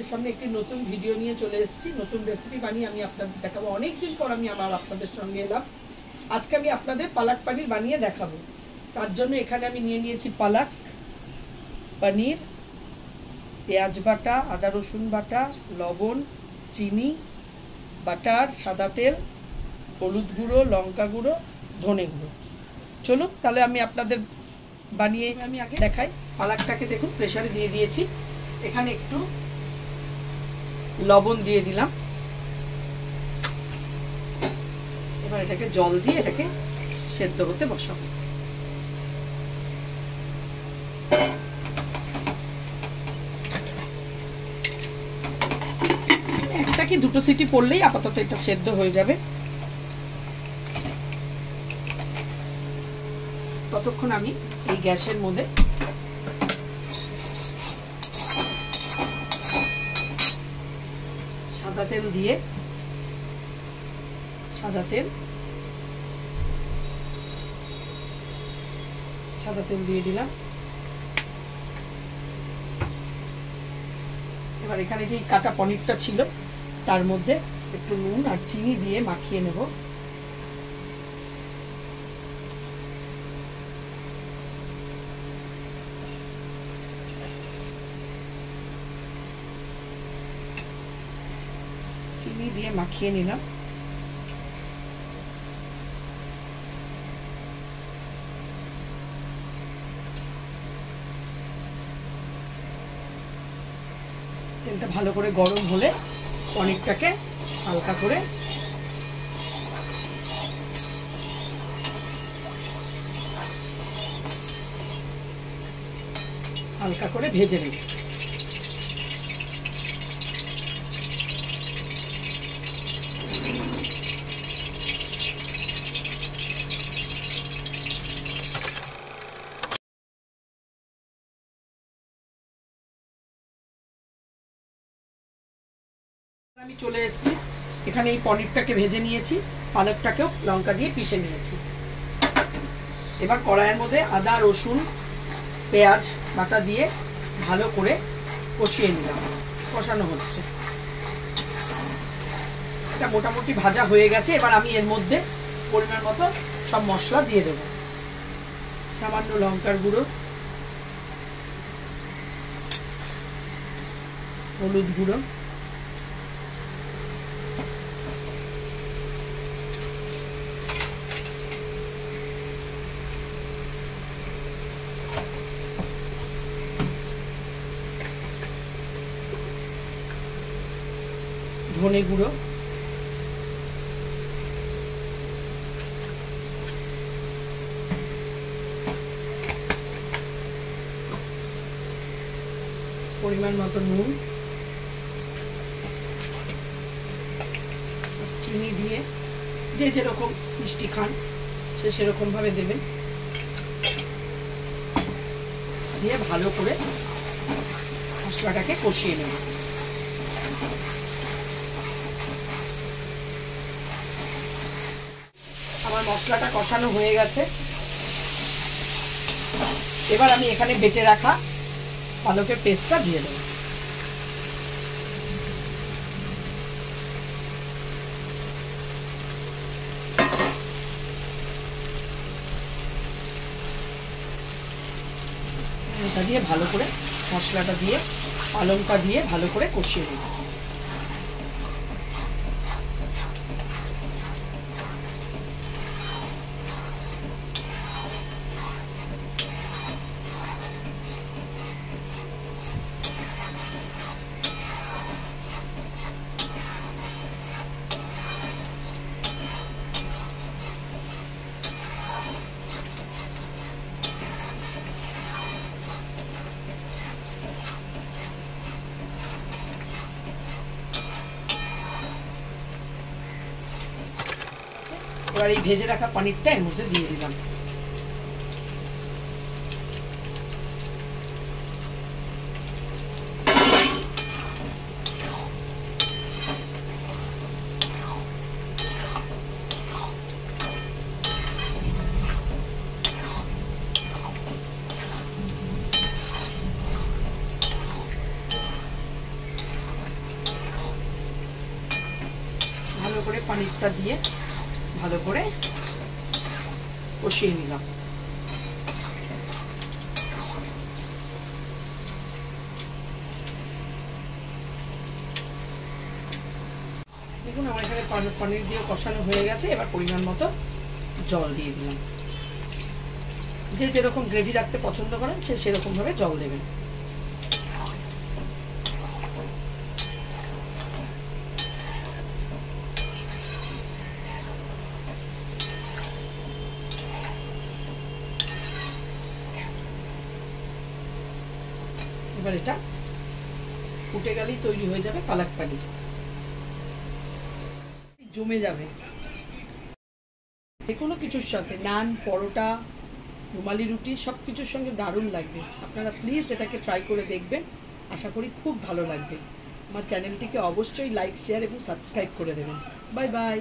আপনাদের সামনে একটি নতুন ভিডিও নিয়ে চলে এসেছি। নতুন রেসিপি বানিয়ে আমি আপনাদের দেখাবো। অনেকদিন পর আমি আপনাদের সঙ্গে এলাম। আজকে আমি আপনাদের পালক পনির বানিয়ে দেখাবো। তার জন্য এখানে আমি নিয়ে নিয়েছি পালক পনির, পেঁয়াজ বাটা, আদা রসুন বাটা, লবণ, চিনি, বাটার, সাদা তেল, হলুদ গুঁড়ো, লঙ্কা গুঁড়ো, ধনে গুঁড়ো। চলুন তাহলে আমি আপনাদের বানিয়ে আমি আগে দেখাই। পালকটাকে দেখুন প্রেসারে দিয়ে দিয়েছি। এখানে একটু লবণ দিয়ে দিলাম। এবার এটাকে জল দিয়ে এটাকে সেদ্ধ হতে বসাবো। একটা কি দুটো সিটি পড়লেই আপাতত এটা সেদ্ধ হয়ে যাবে। ততক্ষণ আমি এই গ্যাসের মধ্যে সাদা তেল দিয়ে সাদা তেল দিয়ে দিলাম। এবার এখানে যে কাটা পনিরটা ছিল তার মধ্যে একটু নুন আর চিনি দিয়ে মাখিয়ে নেব। চিনি দিয়ে মাখিয়ে নিলাম। তেলটা ভালো করে গরম হলে পনিরটাকে হালকা করে ভেজে নেব। আমি চলে এসেছি, এখানে এই পনিরটাকে ভেজে নিয়েছি, পালকটাকেও লঙ্কা দিয়ে পিষে নিয়েছি। এবার কড়াইয়ের মধ্যে আদা রসুন পেঁয়াজ বাটা দিয়ে ভালো করে কষিয়ে নিলাম। কষানো হচ্ছে, এটা মোটামুটি ভাজা হয়ে গেছে। এবার আমি এর মধ্যে পরিমাণ মতো সব মশলা দিয়ে দেব। সামান্য লঙ্কার গুঁড়ো, হলুদ গুঁড়ো, ধনে গুঁড়ো, পরিমাণ মতো নুন, চিনি দিয়ে যে যেরকম মিষ্টি খান সে সেরকম ভাবে দেবেন। দিয়ে ভালো করে মশলাটাকে কষিয়ে নেব। আমার মশলাটা কষানো হয়ে গেছে। এবার আমি এখানে বেটে রাখা পালকের পেস্টটা দিয়ে দেব। এটা দিয়ে ভালো করে মশলাটা দিয়ে পালকটা দিয়ে ভালো করে কষিয়ে দেব। এবার এই ভেজে রাখা পনিরটা এর মধ্যে দিয়ে দিলাম। করে পানিরটা দিয়ে ভালো করে কষিয়ে নিলাম। দেখুন আমার এখানে পনির দিয়ে কষানো হয়ে গেছে। এবার পরিমাণ মতো জল দিয়ে দিলাম। যে যেরকম গ্রেভি রাখতে পছন্দ করেন সে সেরকম ভাবে জল দেবেন। এবার এটা ফুটে গেলেই তৈরি হয়ে যাবে পালক পানির। জমে যাবে যে কোনো কিছুর সাথে, নান, পরোটা, রুমালি রুটি সব কিছুর সঙ্গে দারুণ লাগবে। আপনারা প্লিজ এটাকে ট্রাই করে দেখবেন, আশা করি খুব ভালো লাগবে। আমার চ্যানেলটিকে অবশ্যই লাইক, শেয়ার এবং সাবস্ক্রাইব করে দেবেন। Bye bye.